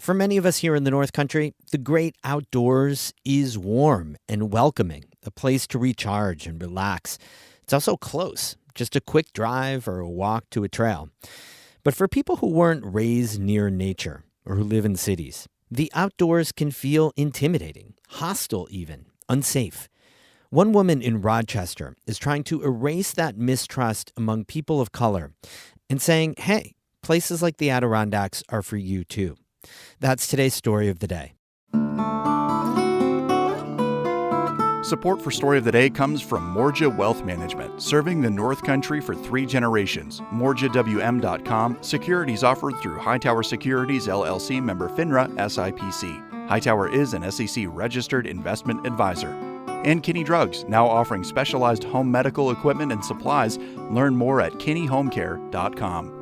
For many of us here in the North Country, the great outdoors is warm and welcoming, a place to recharge and relax. It's also close, just a quick drive or a walk to a trail. But for people who weren't raised near nature or who live in cities, the outdoors can feel intimidating, hostile even, unsafe. One woman in Rochester is trying to erase that mistrust among people of color and saying, hey, places like the Adirondacks are for you too. That's today's story of the day. Support for Story of the Day comes from Morja Wealth Management, serving the North Country for 3 generations. MorjaWM.com, securities offered through Hightower Securities, LLC, member FINRA, SIPC. Hightower is an SEC-registered investment advisor. And Kinney Drugs, now offering specialized home medical equipment and supplies. Learn more at kinneyhomecare.com.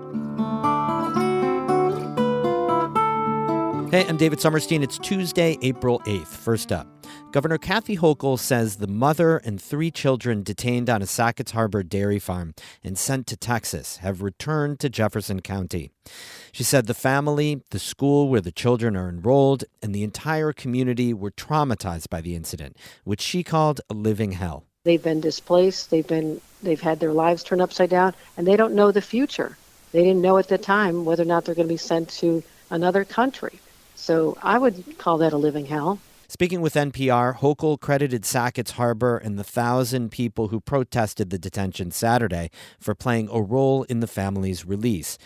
Hey, I'm David Sommerstein. It's Tuesday, April 8th. First up, Governor Kathy Hochul says the mother and 3 children detained on a Sackett's Harbor dairy farm and sent to Texas have returned to Jefferson County. She said the family, the school where the children are enrolled, and the entire community were traumatized by the incident, which she called a living hell. They've been displaced, they've had their lives turned upside down, and they don't know the future. They didn't know at the time whether or not they're going to be sent to another country. So I would call that a living hell. Speaking with NPR, Hochul credited Sackett's Harbor and the 1,000 people who protested the detention Saturday for playing a role in the family's release.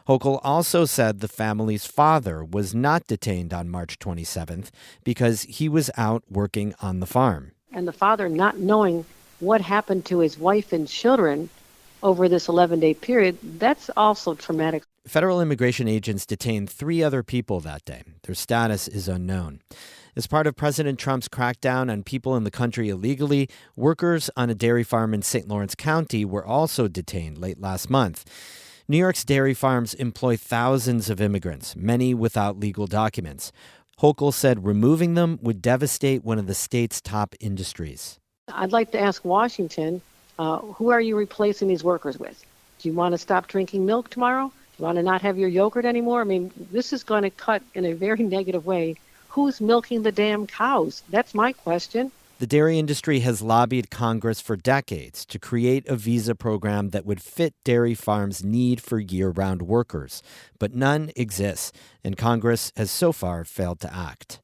Hochul also said the family's father was not detained on March 27th because he was out working on the farm. And the father not knowing what happened to his wife and children over this 11-day period, that's also traumatic. Federal immigration agents detained 3 other people that day. Their status is unknown. As part of President Trump's crackdown on people in the country illegally, workers on a dairy farm in St. Lawrence County were also detained late last month. New York's dairy farms employ thousands of immigrants, many without legal documents. Hochul said removing them would devastate one of the state's top industries. I'd like to ask Washington, who are you replacing these workers with? Do you want to stop drinking milk tomorrow? Do you want to not have your yogurt anymore? I mean, this is going to cut in a very negative way. Who's milking the damn cows? That's my question. The dairy industry has lobbied Congress for decades to create a visa program that would fit dairy farms' need for year-round workers. But none exists, and Congress has so far failed to act.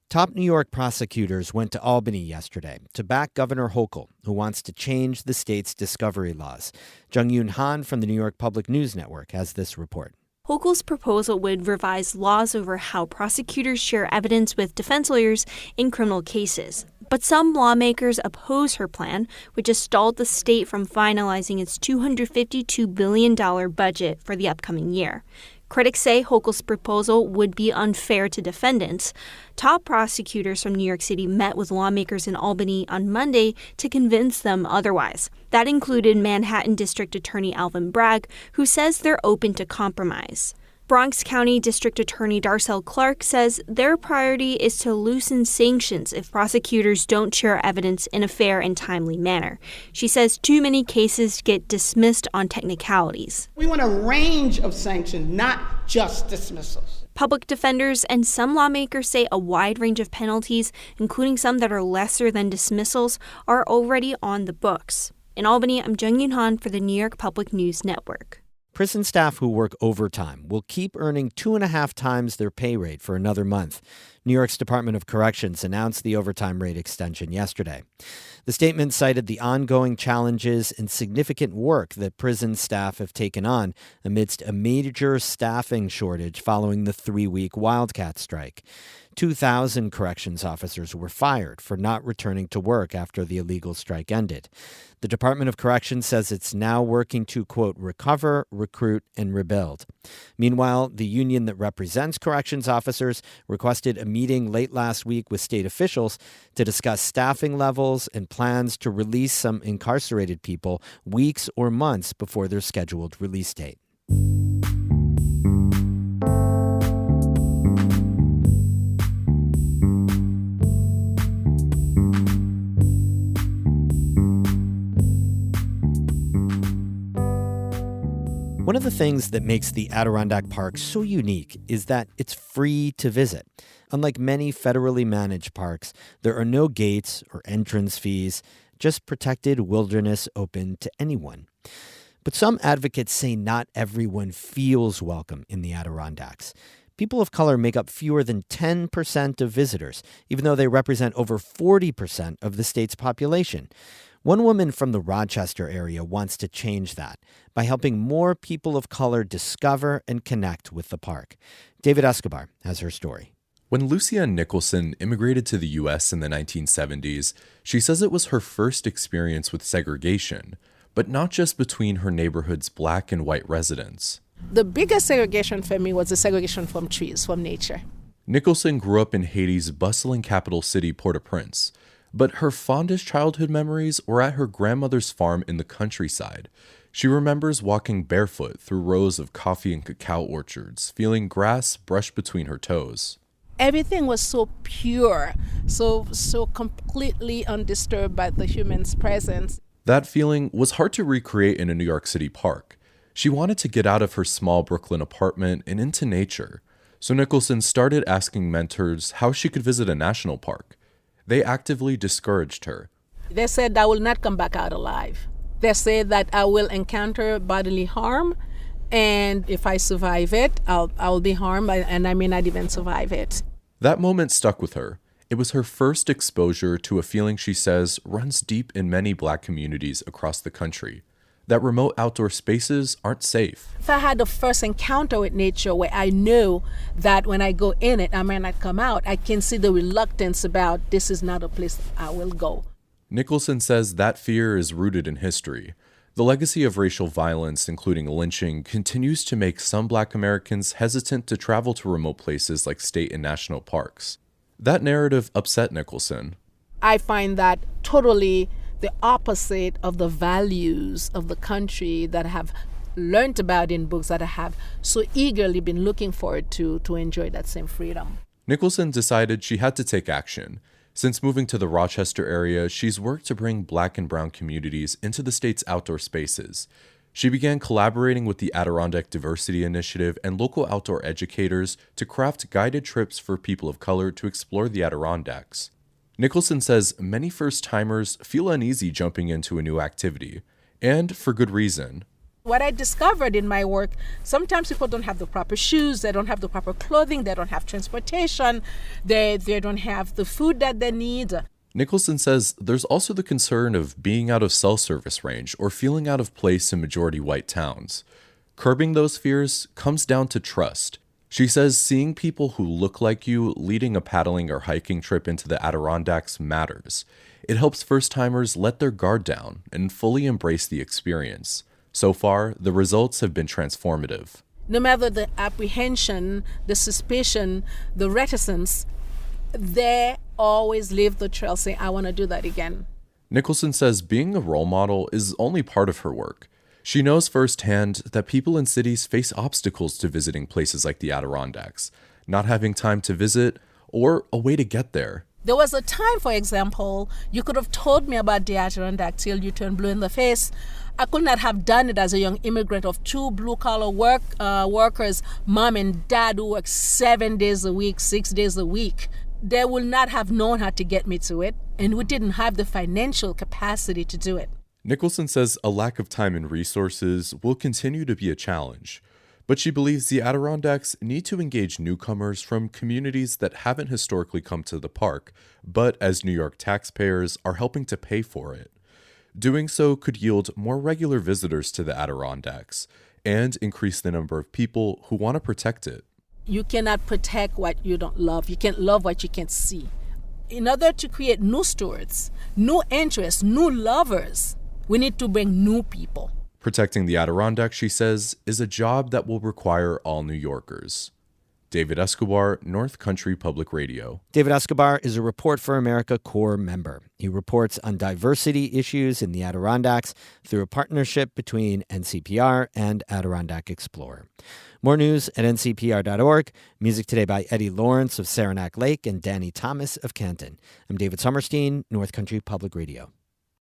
Top New York prosecutors went to Albany yesterday to back Governor Hochul, who wants to change the state's discovery laws. Jung-Yoon Han from the New York Public News Network has this report. Hochul's proposal would revise laws over how prosecutors share evidence with defense lawyers in criminal cases. But some lawmakers oppose her plan, which has stalled the state from finalizing its $252 billion budget for the upcoming year. Critics say Hochul's proposal would be unfair to defendants. Top prosecutors from New York City met with lawmakers in Albany on Monday to convince them otherwise. That included Manhattan District Attorney Alvin Bragg, who says they're open to compromise. Bronx County District Attorney Darcel Clark says their priority is to loosen sanctions if prosecutors don't share evidence in a fair and timely manner. She says too many cases get dismissed on technicalities. We want a range of sanctions, not just dismissals. Public defenders and some lawmakers say a wide range of penalties, including some that are lesser than dismissals, are already on the books. In Albany, I'm Jung-Yoon Han for the New York Public News Network. Prison staff who work overtime will keep earning 2.5 times their pay rate for another month. New York's Department of Corrections announced the overtime rate extension yesterday. The statement cited the ongoing challenges and significant work that prison staff have taken on amidst a major staffing shortage following the 3-week wildcat strike. 2,000 corrections officers were fired for not returning to work after the illegal strike ended. The Department of Corrections says it's now working to, quote, recover, recruit, and rebuild. Meanwhile, the union that represents corrections officers requested a meeting late last week with state officials to discuss staffing levels and plans to release some incarcerated people weeks or months before their scheduled release date. One of the things that makes the Adirondack Park so unique is that it's free to visit. Unlike many federally managed parks, there are no gates or entrance fees, just protected wilderness open to anyone. But some advocates say not everyone feels welcome in the Adirondacks. People of color make up fewer than 10% of visitors, even though they represent over 40% of the state's population. One woman from the Rochester area wants to change that by helping more people of color discover and connect with the park. David Escobar has her story. When Lucia Nicholson immigrated to the U.S. in the 1970s, she says it was her first experience with segregation, but not just between her neighborhood's black and white residents. The biggest segregation for me was the segregation from trees, from nature. Nicholson grew up in Haiti's bustling capital city, Port-au-Prince, but her fondest childhood memories were at her grandmother's farm in the countryside. She remembers walking barefoot through rows of coffee and cacao orchards, feeling grass brush between her toes. Everything was so pure, so completely undisturbed by the human's presence. That feeling was hard to recreate in a New York City park. She wanted to get out of her small Brooklyn apartment and into nature. So Nicholson started asking mentors how she could visit a national park. They actively discouraged her. They said I will not come back out alive. They said that I will encounter bodily harm, and if I survive it, I'll be harmed, and I may not even survive it. That moment stuck with her. It was her first exposure to a feeling she says runs deep in many black communities across the country, that remote outdoor spaces aren't safe. If I had the first encounter with nature where I know that when I go in it, I may not come out, I can see the reluctance about this is not a place I will go. Nicholson says that fear is rooted in history. The legacy of racial violence, including lynching, continues to make some black Americans hesitant to travel to remote places like state and national parks. That narrative upset Nicholson. I find that totally the opposite of the values of the country that I have learned about in books, that I have so eagerly been looking forward to enjoy that same freedom. Nicholson decided she had to take action. Since moving to the Rochester area, she's worked to bring black and brown communities into the state's outdoor spaces. She began collaborating with the Adirondack Diversity Initiative and local outdoor educators to craft guided trips for people of color to explore the Adirondacks. Nicholson says many first-timers feel uneasy jumping into a new activity, and for good reason. What I discovered in my work, sometimes people don't have the proper shoes, they don't have the proper clothing, they don't have transportation, they don't have the food that they need. Nicholson says there's also the concern of being out of cell service range or feeling out of place in majority white towns. Curbing those fears comes down to trust. She says seeing people who look like you leading a paddling or hiking trip into the Adirondacks matters. It helps first-timers let their guard down and fully embrace the experience. So far, the results have been transformative. No matter the apprehension, the suspicion, the reticence, they always leave the trail saying, I want to do that again. Nicholson says being a role model is only part of her work. She knows firsthand that people in cities face obstacles to visiting places like the Adirondacks, not having time to visit or a way to get there. There was a time, for example, you could have told me about the Adirondack till you turned blue in the face. I could not have done it as a young immigrant of two blue-collar workers, mom and dad who work 7 days a week, 6 days a week. They would not have known how to get me to it, and we didn't have the financial capacity to do it. Nicholson says a lack of time and resources will continue to be a challenge, but she believes the Adirondacks need to engage newcomers from communities that haven't historically come to the park, but as New York taxpayers are helping to pay for it. Doing so could yield more regular visitors to the Adirondacks and increase the number of people who want to protect it. You cannot protect what you don't love. You can't love what you can't see. In order to create new stewards, new interests, new lovers, we need to bring new people. Protecting the Adirondacks, she says, is a job that will require all New Yorkers. David Escobar, North Country Public Radio. David Escobar is a Report for America Corps member. He reports on diversity issues in the Adirondacks through a partnership between NCPR and Adirondack Explorer. More news at ncpr.org. Music today by Eddie Lawrence of Saranac Lake and Danny Thomas of Canton. I'm David Sommerstein, North Country Public Radio.